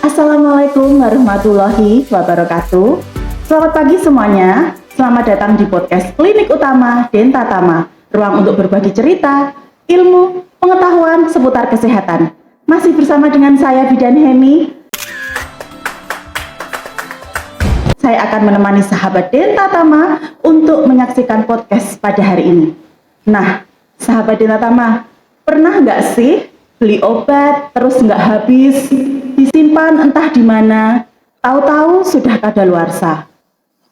Assalamualaikum warahmatullahi wabarakatuh. Selamat pagi semuanya. Selamat datang di podcast Klinik Utama Dentatama, ruang untuk berbagi cerita, ilmu, pengetahuan seputar kesehatan. Masih bersama dengan saya Bidan Heni. Saya akan menemani sahabat Dentatama untuk menyaksikan podcast pada hari ini. Nah, sahabat Dentatama, pernah nggak sih beli obat terus nggak habis, disimpan entah di mana, tahu-tahu sudah kadaluarsa?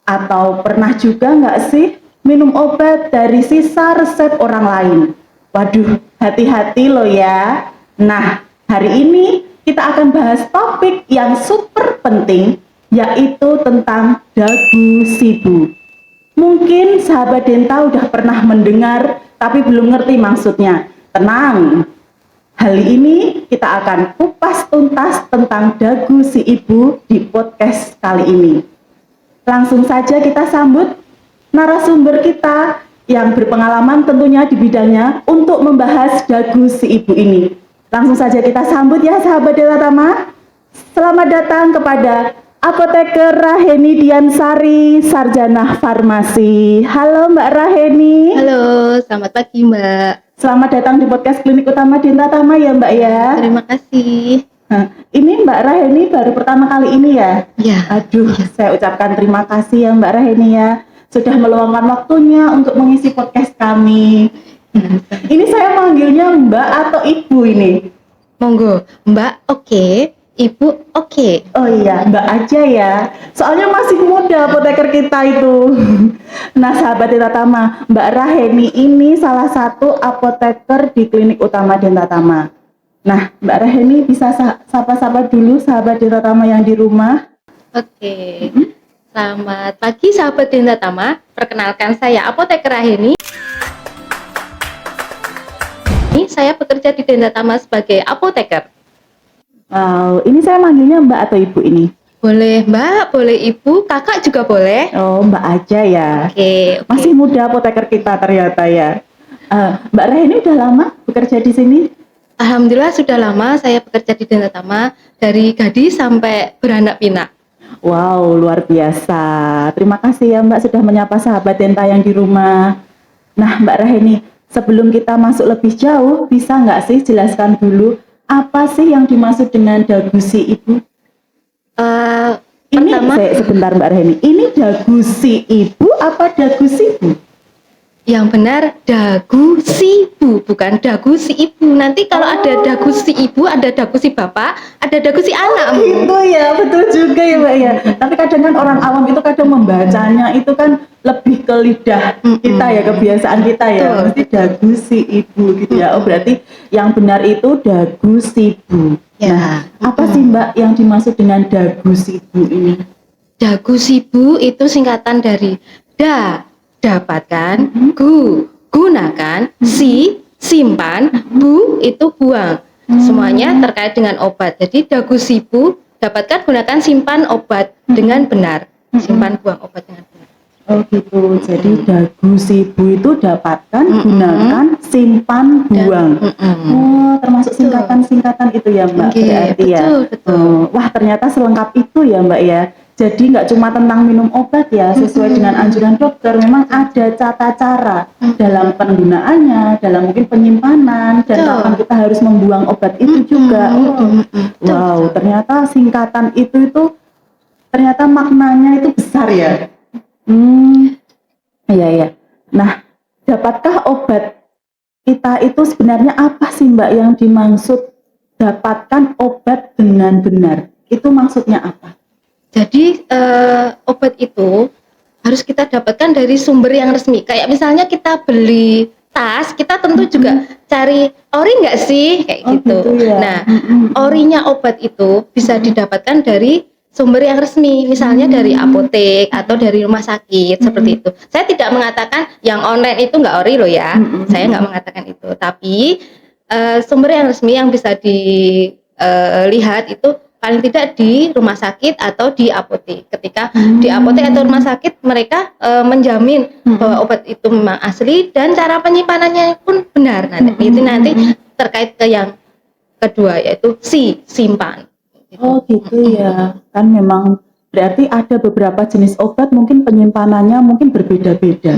Atau pernah juga nggak sih minum obat dari sisa resep orang lain? Waduh, hati-hati loh ya. Nah, hari ini kita akan bahas topik yang super penting, yaitu tentang dagu sibu. Mungkin sahabat Denta udah pernah mendengar, tapi belum ngerti maksudnya. Tenang, hal ini kita akan kupas tuntas tentang dagu si ibu di podcast kali ini. Langsung saja kita sambut narasumber kita yang berpengalaman tentunya di bidangnya untuk membahas dagu si ibu ini. Langsung saja kita sambut ya sahabat Dentatama. Selamat datang kepada Apoteker Raheni Diansari, Sarjana Farmasi. Halo Mbak Raheni. Halo, selamat pagi Mbak. Selamat datang di podcast Klinik Utama Dentatama ya Mbak ya. Terima kasih. Nah, ini Mbak Raheni baru pertama kali ini ya? Ya. Aduh, saya ucapkan terima kasih ya Mbak Raheni ya, sudah meluangkan waktunya untuk mengisi podcast kami. Ini saya manggilnya Mbak atau Ibu ini? Monggo, Mbak oke, Ibu oke. Oh iya, Mbak aja ya. Soalnya masih muda apoteker kita itu. Nah, sahabat Dentatama, Mbak Raheni ini salah satu apoteker di Klinik Utama Dentatama. Nah, Mbak Raheni bisa sapa-sapa dulu sahabat Dentatama yang di rumah. Oke. Selamat pagi sahabat Dentatama. Perkenalkan saya Apoteker Raheni. Saya bekerja di Dentatama sebagai apoteker. Wow, ini saya manggilnya Mbak atau Ibu ini? Boleh Mbak, boleh Ibu, kakak juga boleh. Oh, Mbak aja ya. Oke. Masih muda apoteker kita ternyata ya. Mbak Raheni udah lama bekerja di sini? Alhamdulillah sudah lama saya bekerja di Dentatama, dari gadis sampai beranak pinak. Wow, luar biasa. Terima kasih ya Mbak sudah menyapa sahabat Denta yang di rumah. Nah, Mbak Raheni, sebelum kita masuk lebih jauh, bisa nggak sih jelaskan dulu apa sih yang dimaksud dengan dagu si ibu? Ini sebentar Mbak Raheni, ini dagu si ibu apa dagu si ibu? Yang benar dagu si ibu, bukan dagu si ibu. Nanti kalau ada dagu si ibu, ada dagu si bapak, ada dagu si anak. Gitu ya, betul juga ya Mbak ya. Tapi kadang kan orang awam itu kadang membacanya itu kan lebih ke lidah kita ya, kebiasaan kita ya. Mesti dagu si ibu gitu ya. Oh berarti yang benar itu dagu si ibu. Ya. Nah, apa sih Mbak yang dimaksud dengan dagu si ibu ini? Dagu si ibu itu singkatan dari dapatkan, gunakan, simpan, bu itu buang. Semuanya terkait dengan obat. Jadi dagu sibu, dapatkan, gunakan, simpan obat dengan benar. Simpan, buang obat dengan benar. Oh gitu. Jadi dagu sibu itu dapatkan, gunakan, simpan, buang. Oh, termasuk singkatan-singkatan itu ya Mbak. Berarti ya. Betul. Wah, ternyata selengkap itu ya Mbak ya. Jadi nggak cuma tentang minum obat ya, sesuai dengan anjuran dokter, memang ada tata cara dalam penggunaannya, dalam mungkin penyimpanan, dan kapan kita harus membuang obat itu juga. Wow, ternyata singkatan itu ternyata maknanya itu besar ya. Iya. Nah, dapatkah obat kita itu sebenarnya apa sih Mbak yang dimaksud dapatkan obat dengan benar? Itu maksudnya apa? Jadi obat itu harus kita dapatkan dari sumber yang resmi. Kayak misalnya kita beli tas, kita tentu juga cari ori nggak sih, kayak gitu. Ya. Nah, orinya obat itu bisa didapatkan dari sumber yang resmi, misalnya dari apotek atau dari rumah sakit seperti itu. Saya tidak mengatakan yang online itu nggak ori loh ya. Saya nggak mengatakan itu. Tapi sumber yang resmi yang bisa dilihat itu paling tidak di rumah sakit atau di apotek. Ketika di apotek atau rumah sakit mereka menjamin bahwa obat itu memang asli dan cara penyimpanannya pun benar. Itu nanti terkait ke yang kedua yaitu simpan. Gitu. Oh gitu ya, kan memang berarti ada beberapa jenis obat mungkin penyimpanannya mungkin berbeda-beda.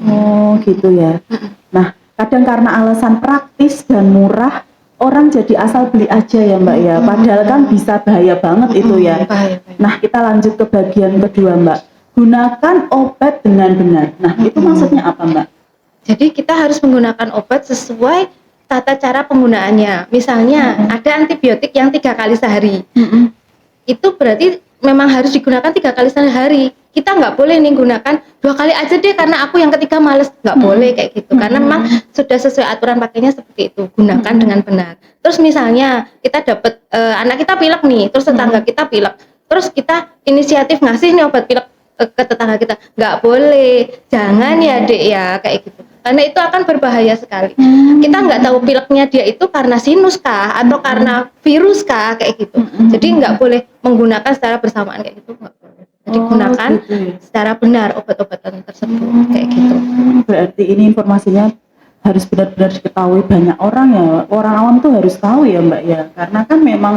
Oh gitu ya. Nah, kadang karena alasan praktis dan murah, orang jadi asal beli aja ya Mbak ya. Padahal kan bisa bahaya banget itu ya. Bahaya. Nah, kita lanjut ke bagian kedua Mbak. Gunakan obat dengan benar. Nah, itu maksudnya apa Mbak? Jadi kita harus menggunakan obat sesuai tata cara penggunaannya. Misalnya ada antibiotik yang 3 kali sehari. Itu berarti memang harus digunakan 3 kali sehari. Kita nggak boleh nih gunakan 2 kali aja deh karena aku yang ketiga males, nggak boleh kayak gitu. Karena memang sudah sesuai aturan pakainya seperti itu. Gunakan dengan benar. Terus misalnya kita dapat anak kita pilek nih, terus tetangga kita pilek, terus kita inisiatif ngasih nih obat pilek ke tetangga kita, nggak boleh, jangan ya dek ya kayak gitu. Karena itu akan berbahaya sekali. Kita nggak tahu pileknya dia itu karena sinus kah atau karena virus kah kayak gitu. Jadi nggak boleh menggunakan secara bersamaan kayak gitu, nggak boleh. Jadi gunakan gitu ya. secara benar obat-obatan tersebut kayak gitu. Berarti ini informasinya harus benar-benar diketahui banyak orang ya. Orang awam tuh harus tahu ya Mbak ya. Karena kan memang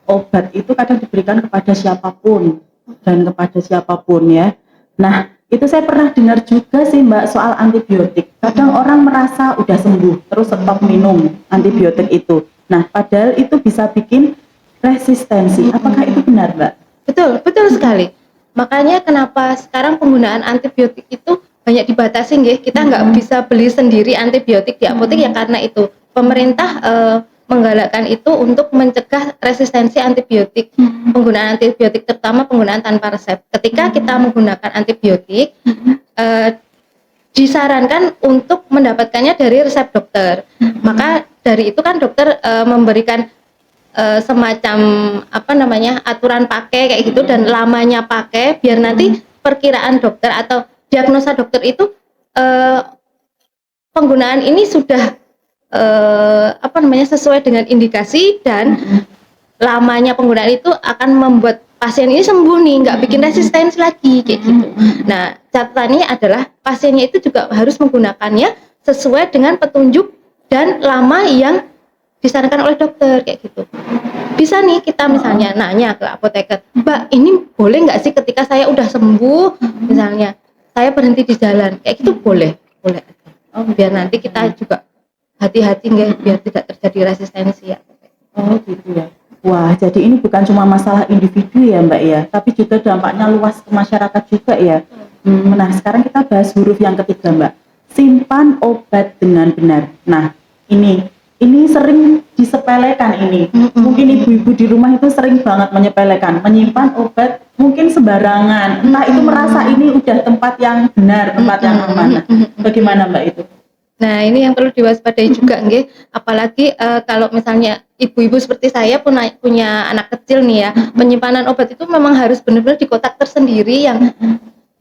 obat itu kadang diberikan kepada siapapun dan kepada siapapun ya. Nah, itu saya pernah dengar juga sih Mbak soal antibiotik. Kadang orang merasa udah sembuh terus stop minum antibiotik itu. Nah, padahal itu bisa bikin resistensi. Apakah itu benar Mbak? Betul, betul sekali. Makanya kenapa sekarang penggunaan antibiotik itu banyak dibatasi nggih. Kita nggak bisa beli sendiri antibiotik di apotek ya karena itu. Pemerintah menggalakkan itu untuk mencegah resistensi antibiotik. Penggunaan antibiotik terutama penggunaan tanpa resep. Ketika kita menggunakan antibiotik disarankan untuk mendapatkannya dari resep dokter. Maka dari itu kan dokter memberikan semacam aturan pakai kayak gitu dan lamanya pakai biar nanti perkiraan dokter atau diagnosa dokter itu penggunaan ini sudah sesuai dengan indikasi dan lamanya penggunaan itu akan membuat pasien ini sembuh nih, nggak bikin resistensi lagi kayak gitu. Nah, catatannya adalah pasiennya itu juga harus menggunakannya sesuai dengan petunjuk dan lama yang disarankan oleh dokter kayak gitu. Bisa nih kita misalnya nanya ke apoteker, Mbak ini boleh nggak sih ketika saya udah sembuh, misalnya saya berhenti di jalan, kayak gitu boleh aja. Biar nanti kita juga hati-hati nggak, biar tidak terjadi resistensi ya. Oh gitu ya. Wah, jadi ini bukan cuma masalah individu ya Mbak ya, tapi juga dampaknya luas ke masyarakat juga ya. Nah, sekarang kita bahas huruf yang ketiga Mbak. Simpan obat dengan benar. Nah, ini sering disepelekan ini. Mungkin ibu-ibu di rumah itu sering banget menyepelekan, menyimpan obat mungkin sembarangan. Entah itu merasa ini udah tempat yang benar, tempat yang aman. Bagaimana Mbak itu? Nah, ini yang perlu diwaspadai juga nggih, apalagi kalau misalnya ibu-ibu seperti saya punya anak kecil nih ya, penyimpanan obat itu memang harus benar-benar di kotak tersendiri yang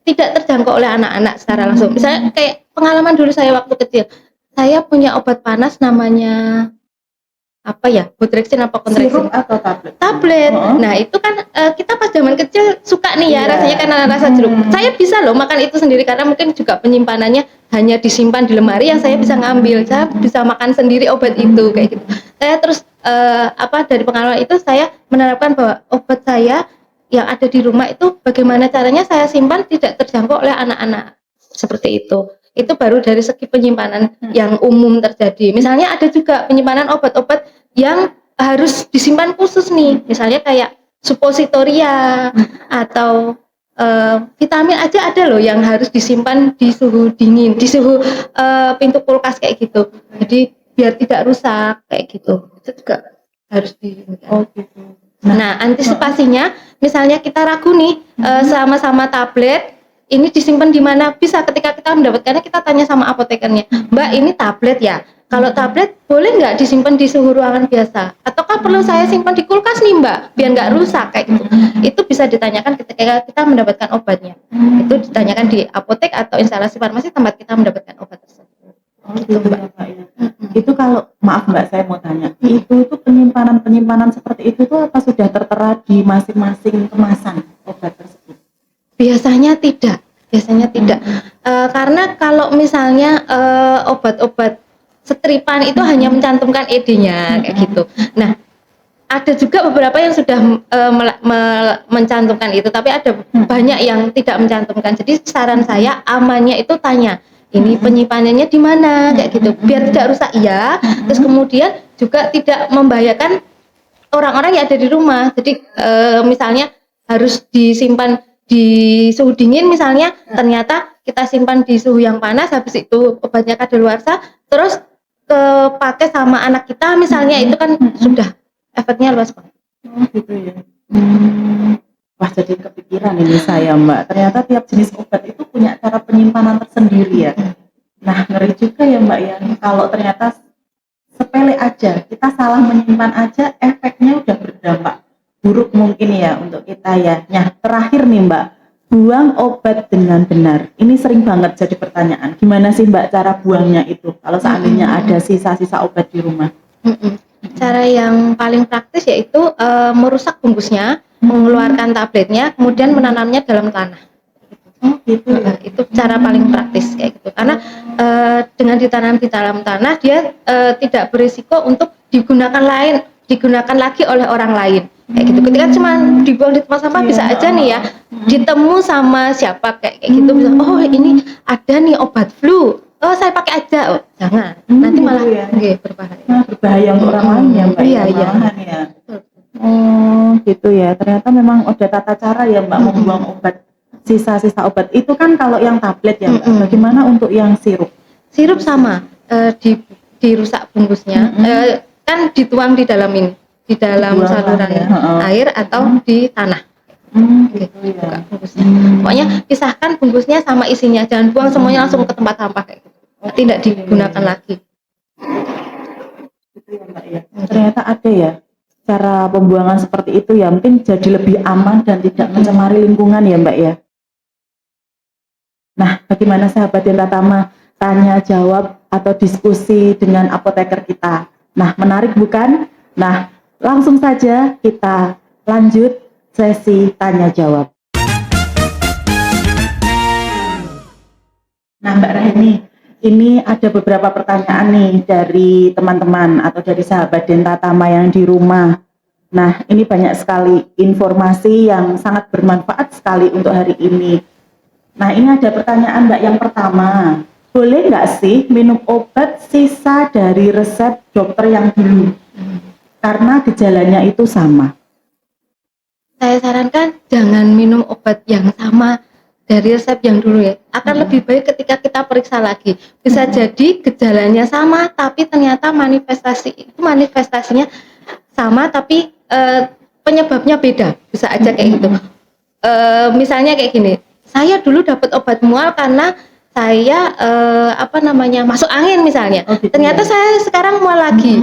tidak terjangkau oleh anak-anak secara langsung. Misalnya kayak pengalaman dulu saya waktu kecil, saya punya obat panas namanya Botrexin apa Contraxin? Sirup atau tablet? Tablet. Nah, itu kan kita pas zaman kecil suka nih ya, rasanya karena rasa jeruk. Saya bisa loh makan itu sendiri karena mungkin juga penyimpanannya hanya disimpan di lemari yang saya bisa ngambil. Saya bisa makan sendiri obat itu kayak gitu. Saya terus dari pengalaman itu saya menerapkan bahwa obat saya yang ada di rumah itu bagaimana caranya saya simpan tidak terjangkau oleh anak-anak. Seperti itu. Itu baru dari segi penyimpanan yang umum terjadi. Misalnya ada juga penyimpanan obat-obat yang harus disimpan khusus nih, misalnya kayak suppositoria atau vitamin aja ada loh yang harus disimpan di suhu dingin, di suhu pintu kulkas kayak gitu. Jadi biar tidak rusak kayak gitu. Itu juga harus di. Oh gitu. Nah, antisipasinya misalnya kita ragu nih sama-sama tablet ini disimpan di mana, bisa ketika kita mendapatkannya kita tanya sama apotekernya, Mbak ini tablet ya, kalau tablet boleh nggak disimpan di suhu ruangan biasa ataukah perlu saya simpan di kulkas nih Mbak biar nggak rusak kayak gitu. Itu bisa ditanyakan ketika kita mendapatkan obatnya, itu ditanyakan di apotek atau instalasi farmasi tempat kita mendapatkan obat tersebut. Oh gitu Mbak ya. Itu kalau maaf Mbak saya mau tanya, itu penyimpanan seperti itu tuh apa sudah tertera di masing-masing kemasan obat tersebut? Biasanya tidak. Karena kalau misalnya obat-obat setripan itu hanya mencantumkan ED-nya kayak gitu. Nah, ada juga beberapa yang sudah mencantumkan itu, tapi ada banyak yang tidak mencantumkan. Jadi saran saya amannya itu tanya, ini penyimpanannya di mana kayak gitu, biar tidak rusak ya. Terus kemudian juga tidak membahayakan orang-orang yang ada di rumah. Jadi misalnya harus disimpan di suhu dingin misalnya, ternyata kita simpan di suhu yang panas, habis itu obatnya kadaluarsa, terus kepake sama anak kita misalnya, itu kan sudah efeknya luas banget. Oh gitu ya. Wah, jadi kepikiran ini saya, Mbak. Ternyata tiap jenis obat itu punya cara penyimpanan tersendiri ya. Nah, ngeri juga ya, Mbak ya. Kalau ternyata sepele aja, kita salah menyimpan aja, efeknya udah berdampak buruk mungkin ya untuk kita ya. Nah, terakhir nih Mbak, buang obat dengan benar. Ini sering banget jadi pertanyaan. Gimana sih Mbak cara buangnya itu? Kalau seandainya ada sisa-sisa obat di rumah. Cara yang paling praktis yaitu merusak bungkusnya, mengeluarkan tabletnya, kemudian menanamnya dalam tanah. Oh gitu ya. Itu cara paling praktis kayak gitu. Karena dengan ditanam di dalam tanah, dia tidak berisiko untuk digunakan lagi oleh orang lain. Kayak gitu. Ketika cuma dibuang di tempat sampah, bisa aja nih ya ditemu sama siapa kayak gitu, bisa, oh ini ada nih obat flu, oh saya pakai aja, oh jangan, nanti malah berbahaya. Nah, berbahaya untuk orang lain ya Mbak. Iya. Ya. Oh gitu ya. Ternyata memang ada tata cara ya Mbak membuang obat, sisa-sisa obat itu kan kalau yang tablet ya Mbak. Bagaimana untuk yang sirup? Sirup sama, dirusak bungkusnya, kan dituang di dalam ini, di dalam saluran air atau di tanah. Gitu ya. Bungkusnya. Pokoknya pisahkan bungkusnya sama isinya, jangan buang semuanya langsung ke tempat sampah kayak gitu. Tidak digunakan lagi. Gitu ya Mbak ya. Ternyata ada ya cara pembuangan seperti itu ya, mungkin jadi lebih aman dan tidak mencemari lingkungan ya Mbak ya. Nah, bagaimana sahabat Denta Tama, tanya jawab atau diskusi dengan apoteker kita? Nah, menarik bukan? Nah, langsung saja kita lanjut sesi tanya jawab. Nah Mbak Rahmi, ini ada beberapa pertanyaan nih dari teman-teman atau dari sahabat Denta Tama yang di rumah. Nah, ini banyak sekali informasi yang sangat bermanfaat sekali untuk hari ini. Nah, ini ada pertanyaan Mbak yang pertama. Boleh nggak sih minum obat sisa dari resep dokter yang dulu? Karena gejalanya itu sama. Saya sarankan jangan minum obat yang sama dari resep yang dulu ya. Akan lebih baik ketika kita periksa lagi. Bisa jadi gejalanya sama, tapi ternyata manifestasinya sama, tapi penyebabnya beda. Bisa aja kayak gitu. Misalnya kayak gini. Saya dulu dapat obat mual karena saya masuk angin misalnya. Ternyata saya sekarang mual lagi.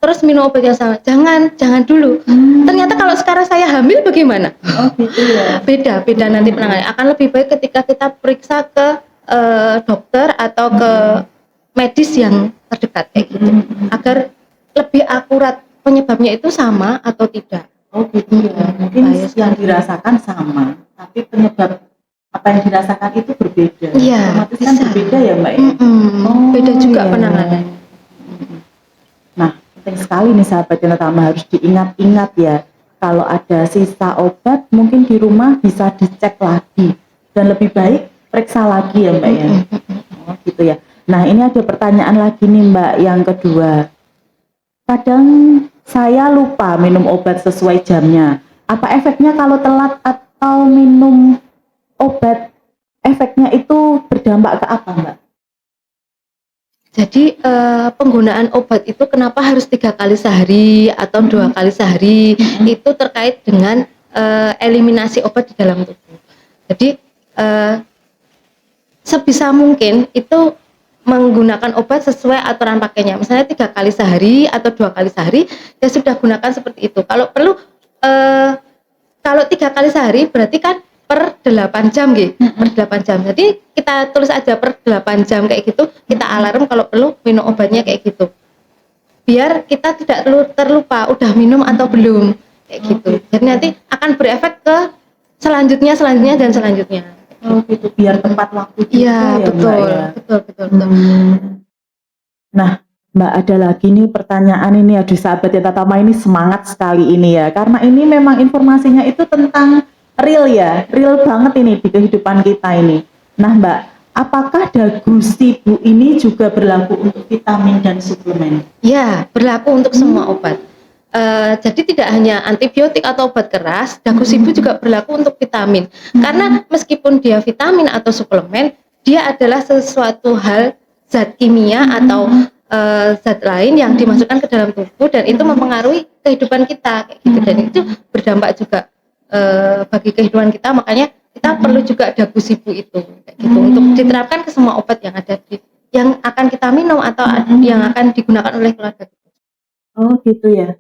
Terus minum obat yang sama, jangan dulu. Ternyata kalau sekarang saya hamil bagaimana? Oh gitu ya. Beda nanti penanganannya. Akan lebih baik ketika kita periksa ke dokter atau ke medis yang terdekat kayak gitu, agar lebih akurat penyebabnya itu sama atau tidak. Oh gitu ya. Mungkin yang dirasakan sama, tapi penyebab apa yang dirasakan itu berbeda. Iya. Otomatis kan berbeda ya Mbak ya. Beda juga penanganannya. Nah, penting sekali nih sahabat Denta Tama, harus diingat-ingat ya. Kalau ada sisa obat mungkin di rumah bisa dicek lagi dan lebih baik periksa lagi ya Mbak ya. Oh gitu ya. Nah, ini ada pertanyaan lagi nih Mbak yang kedua. Kadang saya lupa minum obat sesuai jamnya. Apa efeknya kalau telat atau minum obat? Efeknya itu berdampak ke apa Mbak? Jadi penggunaan obat itu kenapa harus 3 kali sehari atau 2 kali sehari, itu terkait dengan eliminasi obat di dalam tubuh. Jadi sebisa mungkin itu menggunakan obat sesuai aturan pakainya. Misalnya 3 kali sehari atau 2 kali sehari, ya sudah gunakan seperti itu. Kalau perlu kalau 3 kali sehari berarti kan per 8 jam gitu, per 8 jam. Jadi kita tulis aja per 8 jam kayak gitu, kita alarm kalau perlu minum obatnya kayak gitu. Biar kita tidak terlupa udah minum atau belum kayak gitu. Jadi nanti akan berefek ke selanjutnya dan selanjutnya. Oh gitu, biar tepat waktu juga ya, ya betul, Mbak ya. Betul. Nah, Mbak, ada lagi nih pertanyaan ini, aduh sahabat Denta Tama ini semangat sekali ini ya, karena ini memang informasinya itu tentang real ya, real banget ini di kehidupan kita ini. Nah Mbak, apakah dagu sibu ini juga berlaku untuk vitamin dan suplemen? Ya, berlaku untuk semua obat. Jadi tidak hanya antibiotik atau obat keras, dagu sibu juga berlaku untuk vitamin. Karena meskipun dia vitamin atau suplemen, dia adalah sesuatu hal zat kimia atau zat lain yang dimasukkan ke dalam tubuh dan itu mempengaruhi kehidupan kita kayak gitu. Dan itu berdampak juga bagi kehidupan kita. Makanya kita perlu juga dagu sibu itu kayak gitu untuk diterapkan ke semua obat yang ada yang akan kita minum atau yang akan digunakan oleh keluarga. Oh gitu ya.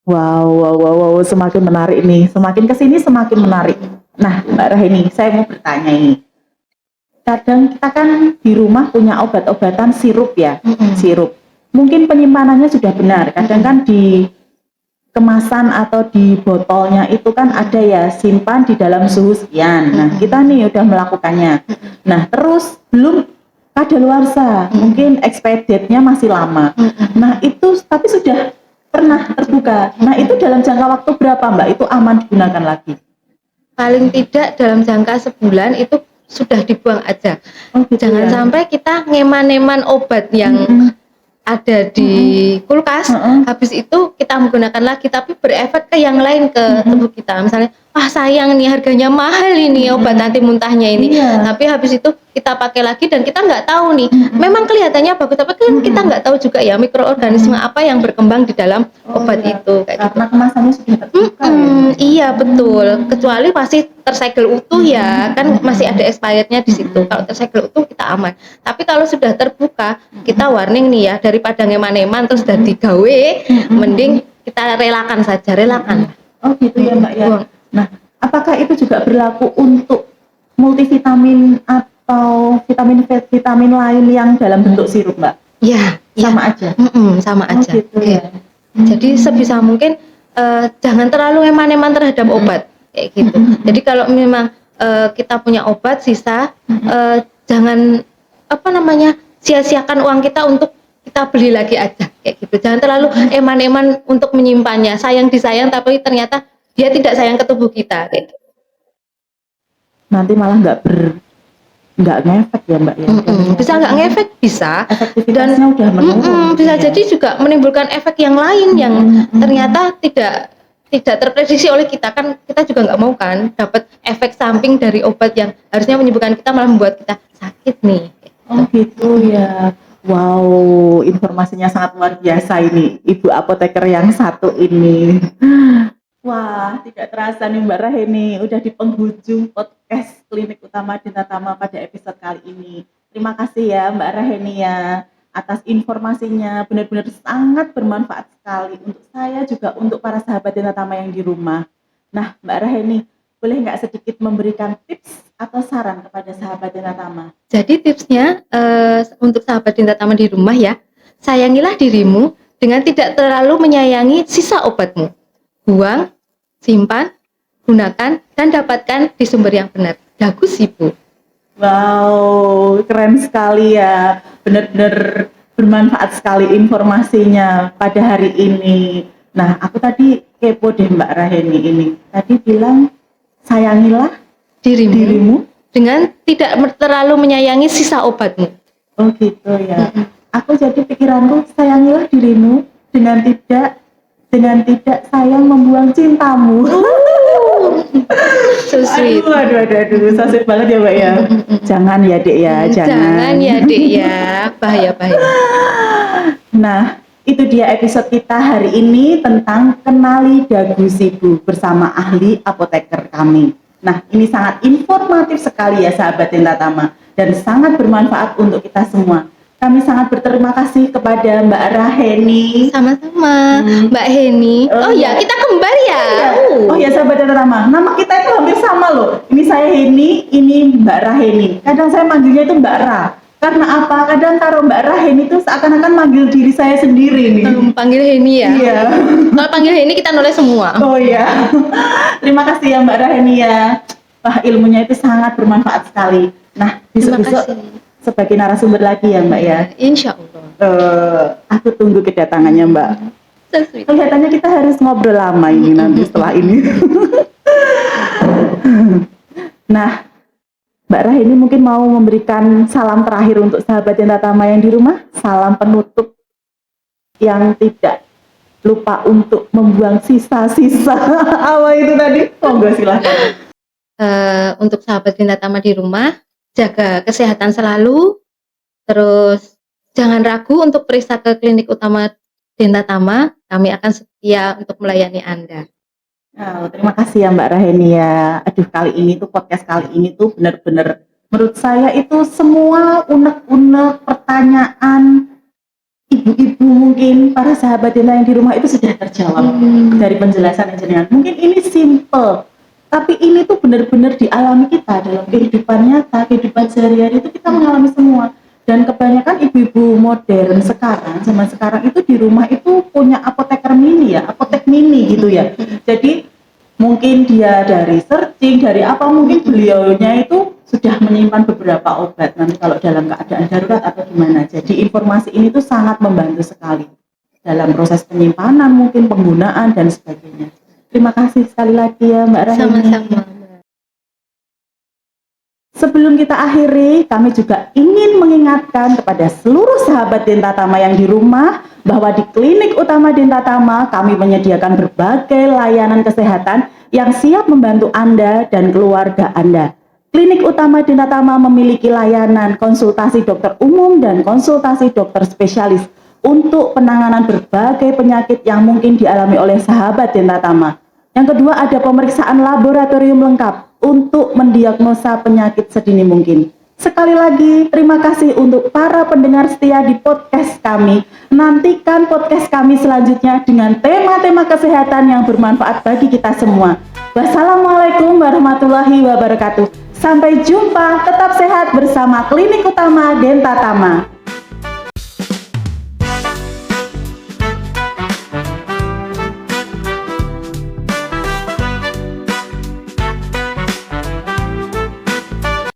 Wow, wow, wow, wow, semakin menarik nih, semakin kesini semakin menarik. Nah Mbak Raheni, saya mau bertanya ini. Kadang kita kan di rumah punya obat-obatan sirup ya, sirup. Mungkin penyimpanannya sudah benar. Kadang kan di kemasan atau di botolnya itu kan ada ya simpan di dalam suhu sekian. Nah kita nih udah melakukannya. Nah terus belum kadaluarsa, mungkin expired date-nya masih lama. Nah itu tapi sudah pernah terbuka. Nah itu dalam jangka waktu berapa Mbak? Itu aman digunakan lagi? Paling tidak dalam jangka sebulan itu sudah dibuang aja. Oh, gitu Jangan ya. sampai kita ngeman-neman obat yang ada di kulkas, habis itu kita menggunakan lagi tapi berefek ke yang lain ke tubuh kita. Misalnya, wah sayang nih harganya mahal ini obat nanti muntahnya ini. Iya. Tapi habis itu kita pakai lagi dan kita nggak tahu nih. Memang kelihatannya bagus tapi kan kita nggak tahu juga ya mikroorganisme apa yang berkembang di dalam obat iya. itu kayak gitu. Karena kemasannya sudah terbuka ya. Iya betul, kecuali pasti tersegel utuh ya, kan masih ada expirednya di situ. Kalau tersegel utuh kita aman. Tapi kalau sudah terbuka, kita warning nih ya, daripada ngeman-eman terus udah digawe, mending kita relakan saja, relakan. Oh gitu ya Mbak ya. Buang. Nah, apakah itu juga berlaku untuk multivitamin atau vitamin lain yang dalam bentuk sirup Mbak? Ya, Sama aja. sama Oh aja. gitu ya. Jadi sebisa mungkin jangan terlalu eman-eman terhadap obat kayak gitu. Jadi kalau memang kita punya obat sisa, jangan apa namanya sia-siakan uang kita untuk kita beli lagi aja kayak gitu. Jangan terlalu eman-eman untuk menyimpannya. Sayang disayang tapi ternyata dia tidak sayang ke tubuh kita kayak gitu. Nanti malah nggak ngefek ya Mbak ya. Bisa nggak ngefek bisa Efektivitasnya udah menurun. bisa ya. jadi juga menimbulkan efek yang lain yang ternyata tidak terprediksi oleh kita. Kan kita juga nggak mau kan dapat efek samping dari obat yang harusnya menyembuhkan kita malah membuat kita sakit nih. Oh gitu ya. Wow, informasinya sangat luar biasa ini Ibu apoteker yang satu ini. Wah, tidak terasa nih Mbak Raheni, udah di penghujung podcast Klinik Utama Denta Tama pada episode kali ini. Terima kasih ya Mbak Raheni ya atas informasinya, benar-benar sangat bermanfaat sekali untuk saya juga untuk para sahabat Denta Tama yang di rumah. Nah Mbak Raheni, boleh nggak sedikit memberikan tips atau saran kepada sahabat Denta Tama? Jadi tipsnya untuk sahabat Denta Tama di rumah ya, sayangilah dirimu dengan tidak terlalu menyayangi sisa obatmu. Buang, simpan, gunakan, dan dapatkan di sumber yang benar. Dagu sibu. Wow, keren sekali ya. Benar-benar bermanfaat sekali informasinya pada hari ini. Nah, aku tadi kepo deh Mbak Raheni ini. Tadi bilang sayangilah dirimu. Dengan tidak terlalu menyayangi sisa obatmu. Oh gitu ya. Aku jadi pikiranku sayangilah dirimu dengan tidak sayang membuang cintamu. So sweet. Aduh, so sweet banget ya Mbak ya. Jangan ya Dek ya, Jangan ya Dek ya, bahaya. Nah, itu dia episode kita hari ini tentang kenali dagu sibu bersama ahli apoteker kami. Nah, ini sangat informatif sekali ya sahabat Denta Tama dan sangat bermanfaat untuk kita semua. Kami sangat berterima kasih kepada Mbak Raheni. Sama-sama, Mbak Heni. Oh ya, kita kembar ya. Oh ya sahabat Denta Tama, nama kita itu hampir sama loh. Ini saya Heni, ini Mbak Raheni. Kadang saya manggilnya itu Mbak Ra. Karena apa? Kadang kalau Mbak Raheni itu seakan-akan manggil diri saya sendiri nih. Panggil Heni ya. Iya. Kalau panggil Heni kita nulis semua. Oh iya. Terima kasih ya Mbak Raheni ya. Wah, ilmunya itu sangat bermanfaat sekali. Nah, Terima besok-besok kasih. sebagai narasumber lagi ya Mbak ya. Insya Allah. Aku tunggu kedatangannya Mbak. So sweet. Kelihatannya kita harus ngobrol lama ini nanti setelah ini. Nah, Mbak Rah ini mungkin mau memberikan salam terakhir untuk sahabat Denta Tama yang di rumah, salam penutup yang tidak lupa untuk membuang sisa-sisa apa itu tadi? Monggo silakan. Untuk sahabat Denta Tama di rumah, jaga kesehatan selalu, terus jangan ragu untuk periksa ke klinik utama Denta Tama, kami akan setia untuk melayani Anda. Terima kasih ya Mbak Raheni ya. Aduh, kali ini tuh podcast kali ini tuh benar-benar menurut saya itu semua unek-unek pertanyaan ibu-ibu mungkin para sahabat Denta yang di rumah itu sudah terjawab dari penjelasan yang jenengan. Mungkin ini simple, tapi ini tuh benar-benar dialami kita dalam kehidupan nyata, kehidupan sehari-hari itu kita mengalami semua. Dan kebanyakan ibu-ibu modern sekarang, zaman sekarang itu di rumah itu punya apoteker mini ya, apotek mini gitu ya. Jadi mungkin dia dari searching, dari apa, mungkin beliaunya itu sudah menyimpan beberapa obat nanti kalau dalam keadaan darurat atau gimana. Jadi informasi ini tuh sangat membantu sekali dalam proses penyimpanan, mungkin penggunaan dan sebagainya. Terima kasih sekali lagi ya Mbak Rahini. Sama-sama. Sebelum kita akhiri, kami juga ingin mengingatkan kepada seluruh sahabat Denta Tama yang di rumah bahwa di klinik utama Denta Tama kami menyediakan berbagai layanan kesehatan yang siap membantu Anda dan keluarga Anda. Klinik utama Denta Tama memiliki layanan konsultasi dokter umum dan konsultasi dokter spesialis untuk penanganan berbagai penyakit yang mungkin dialami oleh sahabat Denta Tama. Yang kedua, ada pemeriksaan laboratorium lengkap untuk mendiagnosa penyakit sedini mungkin. Sekali lagi, terima kasih untuk para pendengar setia di podcast kami. Nantikan podcast kami selanjutnya dengan tema-tema kesehatan yang bermanfaat bagi kita semua. Wassalamualaikum warahmatullahi wabarakatuh. Sampai jumpa, tetap sehat bersama Klinik Utama Denta Tama.